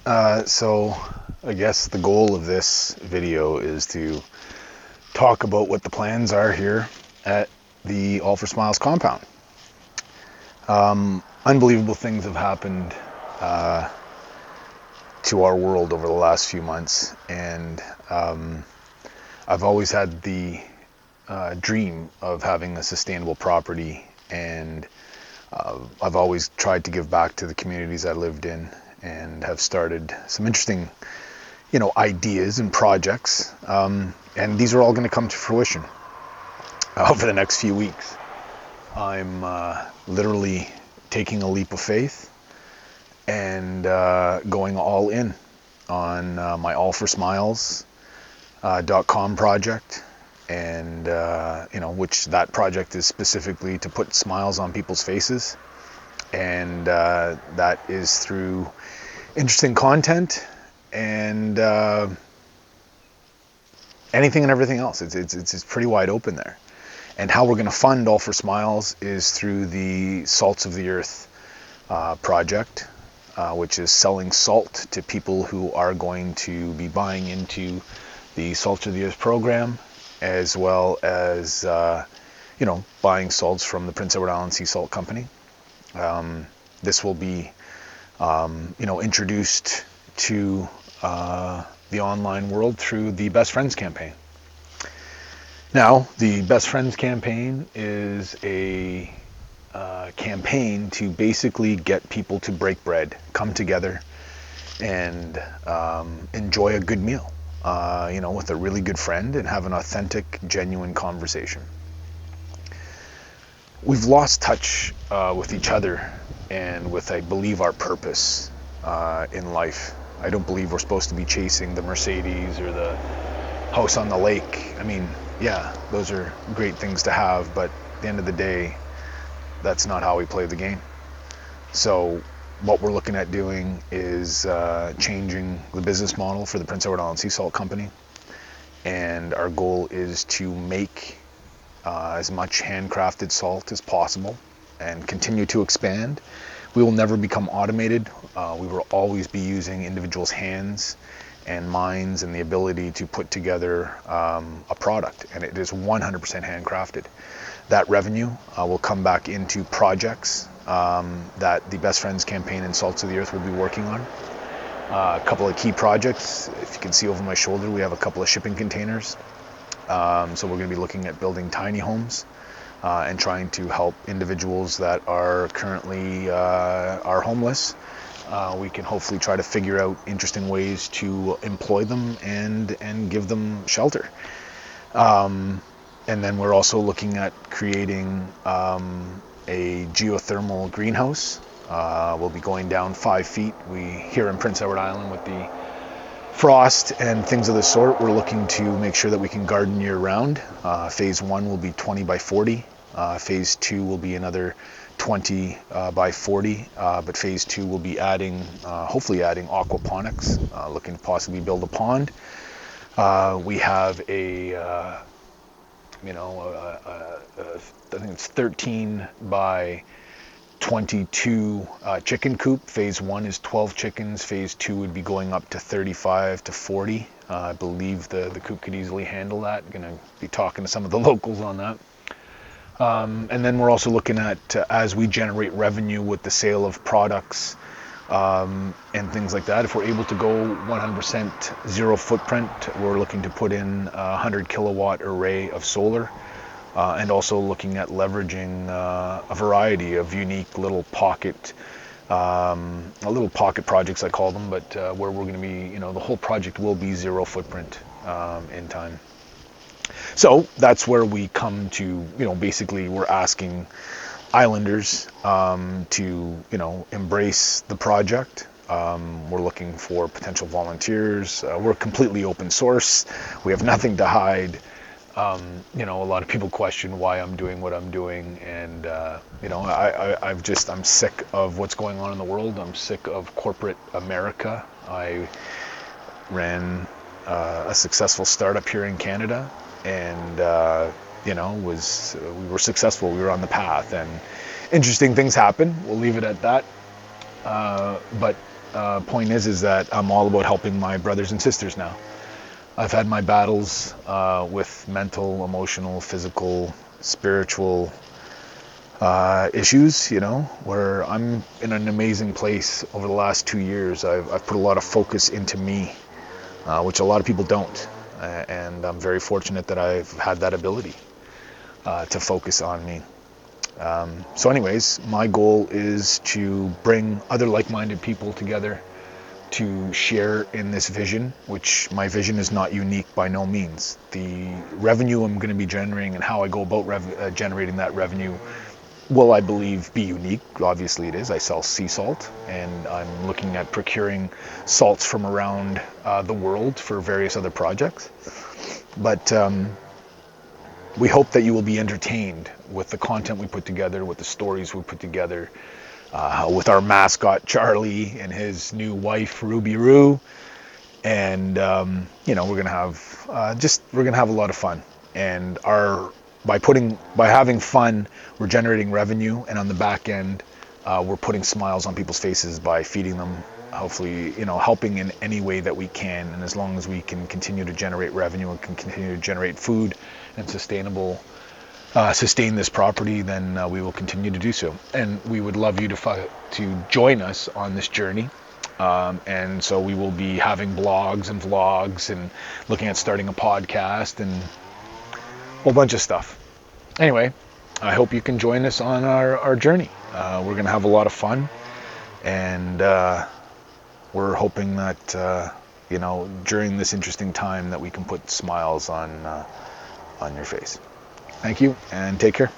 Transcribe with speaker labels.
Speaker 1: So I guess the goal of this video is to talk about what the plans are here at the All for Smiles compound. Unbelievable things have happened to our world over the last few months, and I've always had the dream of having a sustainable property, and I've always tried to give back to the communities I lived in, and have started some interesting ideas and projects, and these are all going to come to fruition over the next few weeks. I'm literally taking a leap of faith and going all in on my allforsmiles.com project, and which that project is specifically to put smiles on people's faces, and that is through interesting content and anything and everything else. It's pretty wide open there. And how we're going to fund All for Smiles is through the Salts of the Earth project, which is selling salt to people who are going to be buying into the Salts of the Earth program, as well as buying salts from the Prince Edward Island Sea Salt Company. This will be introduced to the online world through the Best Friends campaign. Now, the Best Friends campaign is a campaign to basically get people to break bread, come together, and enjoy a good meal, with a really good friend, and have an authentic, genuine conversation. We've lost touch with each other and with, I believe, our purpose in life. I don't believe we're supposed to be chasing the Mercedes or the house on the lake. I mean, yeah, those are great things to have, but at the end of the day, that's not how we play the game. So what we're looking at doing is changing the business model for the Prince Edward Island Sea Salt Company, and our goal is to make as much handcrafted salt as possible and continue to expand. We will never become automated. We will always be using individuals' hands and minds and the ability to put together a product, and it is 100% handcrafted. That revenue will come back into projects that the Best Friends campaign and Salts of the Earth will be working on. A couple of key projects, if you can see over my shoulder, we have a couple of shipping containers. So we're going to be looking at building tiny homes and trying to help individuals that are currently are homeless. We can hopefully try to figure out interesting ways to employ them and give them shelter. And then we're also looking at creating a geothermal greenhouse. We'll be going down 5 feet. We here in Prince Edward Island, with the frost and things of the sort, we're looking to make sure that we can garden year round. Phase 1 will be 20 by 40. Phase 2 will be another 20 by 40, but phase 2 will be hopefully adding aquaponics, looking to possibly build a pond. We have I think it's 13 by 22 chicken coop. Phase 1 is 12 chickens. Phase 2 would be going up to 35 to 40. I believe the coop could easily handle that. Going to be talking to some of the locals on that. And then we're also looking at, as we generate revenue with the sale of products and things like that, if we're able to go 100% zero footprint, we're looking to put in a 100 kilowatt array of solar, and also looking at leveraging a variety of unique little pocket projects, I call them, but where we're going to be, the whole project will be zero footprint in time. So that's where we come to, basically we're asking islanders to, embrace the project. We're looking for potential volunteers. We're completely open source. We have nothing to hide. A lot of people question why I'm doing what I'm doing, and I'm sick of what's going on in the world. I'm sick of corporate America. I ran a successful startup here in Canada, and we were successful. We were on the path, and interesting things happen. We'll leave it at that. But point is that I'm all about helping my brothers and sisters now. I've had my battles with mental, emotional, physical, spiritual issues, where I'm in an amazing place over the last 2 years. I've put a lot of focus into me, which a lot of people don't. And I'm very fortunate that I've had that ability to focus on me. So anyways, my goal is to bring other like-minded people together to share in this vision, which my vision is not unique by no means. The revenue I'm going to be generating and how I go about generating that revenue will, I believe, be unique. Obviously it is. I sell sea salt, and I'm looking at procuring salts from around the world for various other projects. But we hope that you will be entertained with the content we put together, with the stories we put together, with our mascot Charlie and his new wife Ruby Roo, and we're gonna have a lot of fun. And by having fun, we're generating revenue, and on the back end, we're putting smiles on people's faces by feeding them. Hopefully, helping in any way that we can. And as long as we can continue to generate revenue and can continue to generate food and sustain this property, then we will continue to do so. And we would love you to join us on this journey. And so we will be having blogs and vlogs and looking at starting a podcast and a whole bunch of stuff. Anyway, I hope you can join us on our journey. We're going to have a lot of fun, and we're hoping that during this interesting time that we can put smiles on your face. Thank you, and take care.